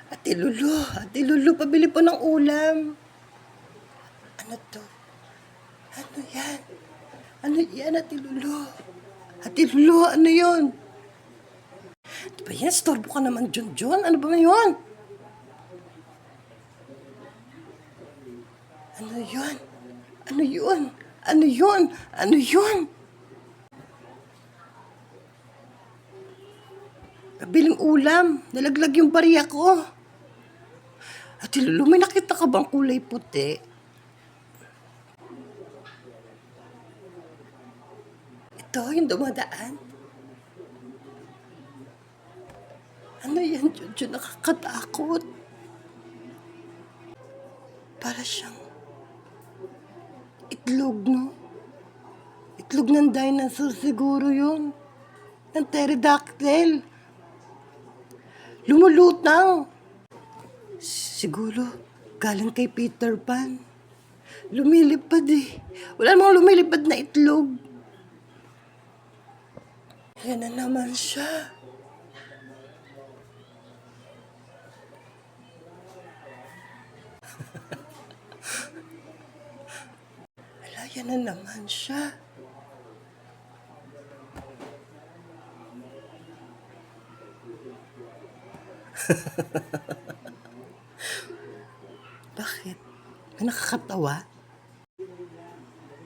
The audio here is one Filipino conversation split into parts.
Ate Lulu, pabili po ng ulam. Ano to? Ano yan? Ano yan, Ate Lulu? Ate Lulu, ano yun? Di ba yan? Storbo ka naman, Junjun. Ano ba yun? Ano yun? Ano yun? Ano yun? Ano yun? Pabiling ulam. Nalaglag yung bariya ko. Ate Lulu, may nakita ka bang kulay puti? Ito, yung dumadaan. Ano yan, Junjun? Nakakatakot. Para siyang itlog, no? Itlog ng dinosaur siguro yun. Ng pterodactyl. Lumulutang. Siguro, galing kay Peter Pan. Lumilipad eh. Wala namang lumilipad na itlog. Yan na naman siya. Wala, yan na naman siya. Bakit? May nakakatawa?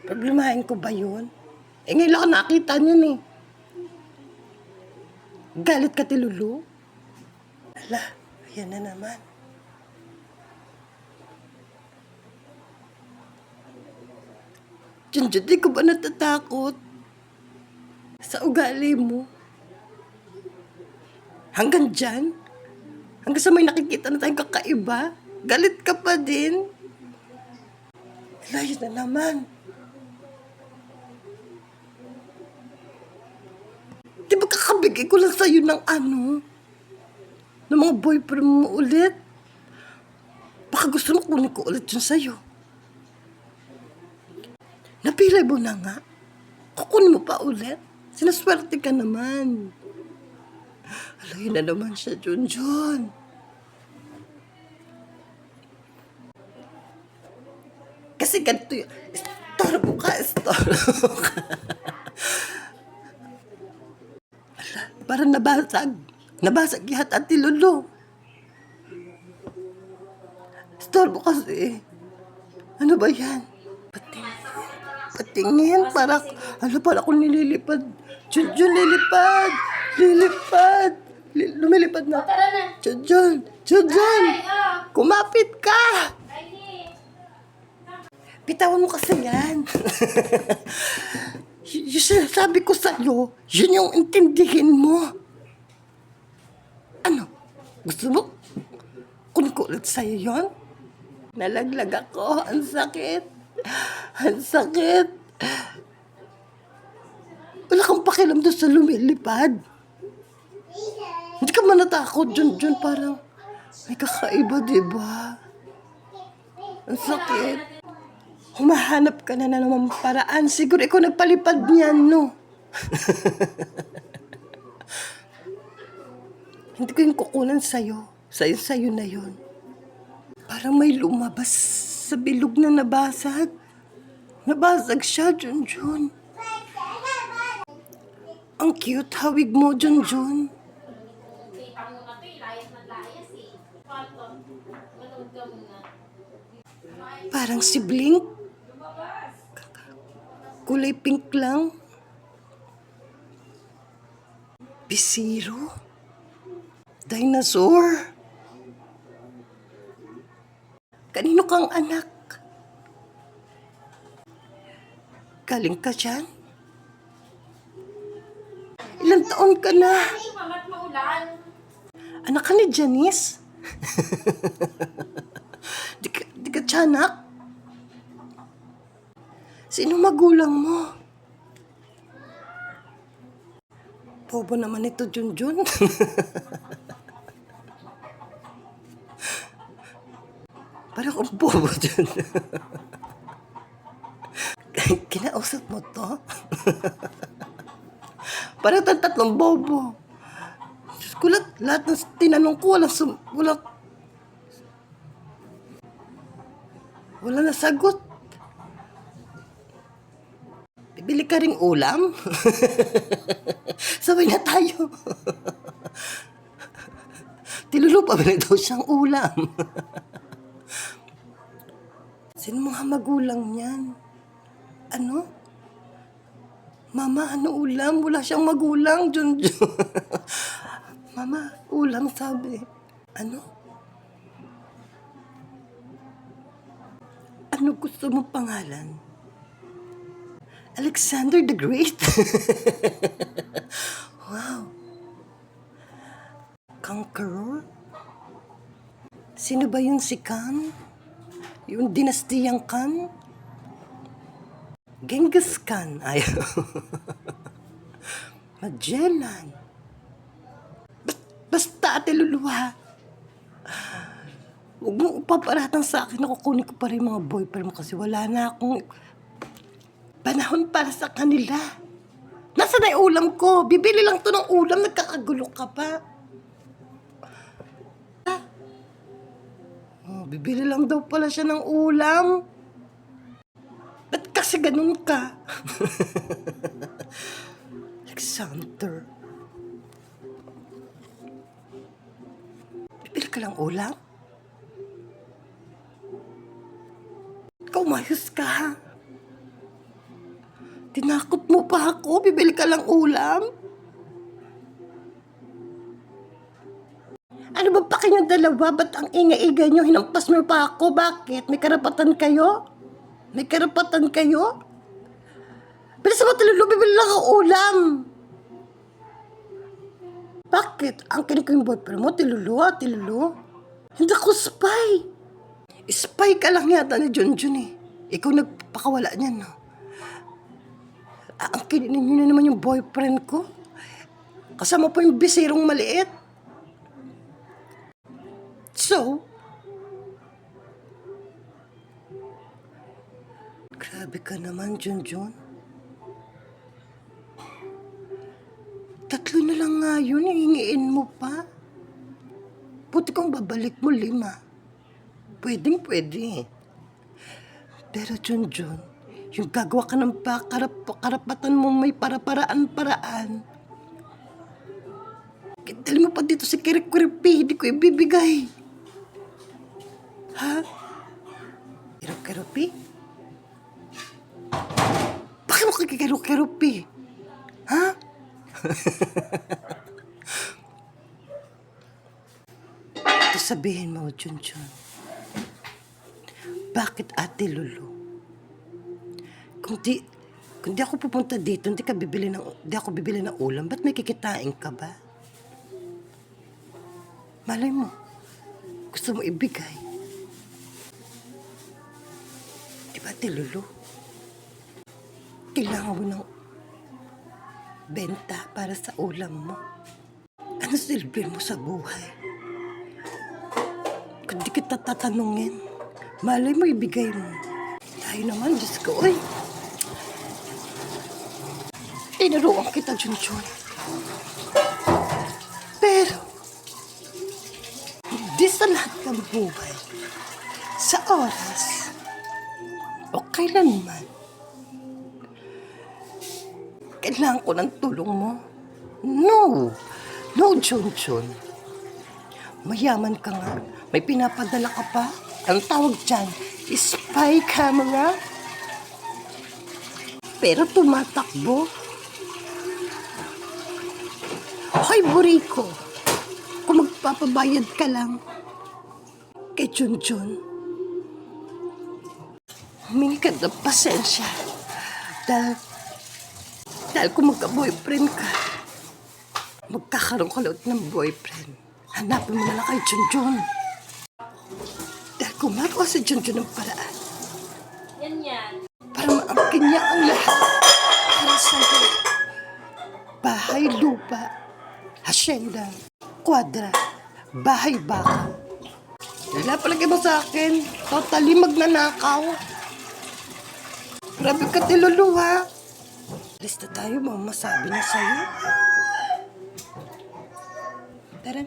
Problemahin ko ba yun? Ngayon lang ako nakita niyan eh. Galit ka, Lulu? Ala, ayan na naman. Junjun, di ko ba natatakot? Sa ugali mo? Hanggang dyan? Hanggang sa may nakikita na tayong kakaiba? Galit ka pa din? Layo na naman. Di ba kakabigay ko lang sa'yo ng ano? Ng mga boyfriend mo ulit? Baka gusto mo kunin ko ulit yun sa'yo. Napilay mo na nga. Kukunin mo pa ulit. Sinaswerte ka naman. Alayo na naman siya, Junjun. Kasi ganito yun. Estorbo ka. Ala, parang nabasag. Nabasag yata, Ate Lulu. Estorbo kasi. Ano ba yan? Patingin. Parang, para akong nililipad. Junjun, lilipad. Lilipad. Lumilipad na. Tara na. Junjun. Kumapit ka. Bitawan mo kasi yan. Yung sinasabi ko sa'yo, yun yung intindihin mo. Ano? Gusto mo? Kunin ko ulit sa'yo yun? Nalaglag ako. Ang sakit. Ang sakit. Wala kang pakialam doon sa lumilipad. Hindi ka man natakot, Junjun. Parang may kakaiba, diba? Ang sakit. Humahanap ka na naman paraan. Siguro ikaw nagpalipad niyan, no? Hindi ko yung kukunan sa'yo. Sa'yo na yun. Parang may lumabas sa bilog na nabasag. Nabasag siya, Junjun. Ang cute, hawig mo, Junjun. Kita mo na to eh. Layas na layas eh. Manood ka muna. Parang si Blink. Kulay pink lang. Bisiro. Dinosaur. Kanino kang anak? Galing ka dyan? Ilang taon ka na? Ay, mamat maulan. Anak ka ni Janice? Di ka tiyanak? Sino magulang mo? Bobo naman ito, Junjun. Parang kung bobo dyan. Kinausap mo to? Parang tatlong bobo. Diyos ko, lahat ng tinanong ko, walang Wala na sagot. Bibili ka ring ulam? Sabay na tayo. Tilulu pa ba daw siyang ulam? Sino mga magulang niyan? Ano? Mama, ano ulam? Wala siyang magulang, Junjun. Mama, ulam sabi. Ano? Ano gusto mong pangalan? Alexander the Great? Wow. Conqueror? Sino ba yun si Khan? Yung dinastiyang Khan? Genghis Khan. Ayaw. Magellan. Basta, Ate Luluha. Huwag mong paparatang sa akin na kukunin ko pa rin mga boyfriend mo kasi wala na akong panahon para sa kanila. Nasaan na yung ulam ko? Bibili lang to ng ulam, nagkakagulo ka pa. Bibili lang daw pala siya ng ulam. Ba't kasi ganun ka? Alexander. Bibili ka lang ulam? Ikaw mayos ka, ha? Tinakot mo pa ako, bibili ka lang ulam? Ano ba pa kayong dalawa? Ba't ang ingay-ingay nyo? Hinampas mo pa ako. Bakit? May karapatan kayo? May karapatan kayo? Bilis mo, Tilulu, bibili lang ako ulam. Bakit? Ang kinig ko yung boyfriend mo, Tilulu, Tilulu? Hindi ako spy. Spy ka lang yata ni Junjun eh. Ikaw nagpakawala niyan, no? Ang kinig niyo na naman yung boyfriend ko. Kasama po yung bisirong maliit. So, grabe ka naman, Junjun. Tatlo na lang nga yun, hihingiin mo pa. Buti kung babalik mo 5. Pwedeng pwede. Pero Junjun, yung gagawa ka ng karapatan mo may para-paraan-paraan. Dali mo pa dito si Kirikiripi, hindi ko ibibigay. Ha? Kirikiripi? Bakit mo kikirikiripi? Ha? Ito sabihin mo, Junjun. Bakit Ate Lulu? Kung di ako pupunta dito, hindi ako bibili ng ulam, ba't may kikitain ka ba? Malay mo, gusto mo ibigay. Di ba, Ate Lulu? Kailangan mo ng benta para sa ulam mo. Ano silbi mo sa buhay? Kung di kita tatanungin, malay mo ibigay mo. Tayo naman, Diyos ko, oy. Tinuruan kita, Junjun. Pero, hindi sa lahat ng buhay, sa oras, o kailanman, kailangan ko ng tulong mo. No, Junjun. Mayaman ka nga, may pinapadala ka pa. Ang tawag dyan, spy camera. Pero tumatakbo. Hoy, Buriko, kung magpapabayad ka lang kay Junjun, humingi ka ng pasensya. Dahil kung magka-boyfriend ka, magkakaroon ka ulit ng boyfriend. Hanapin mo na lang kay Junjun. Dahil gumagawa si Junjun ng paraan. Yan. Para maangkin niya ang lahat. Para sa'yo. Bahay, lupa, hasyenda, kwadra, bahay, baka. Wala palagi mo sa akin. Totally magnanakaw. Grabe ka, Tilulu, ha? Lista tayo, mamasabi na sa'yo. Tara.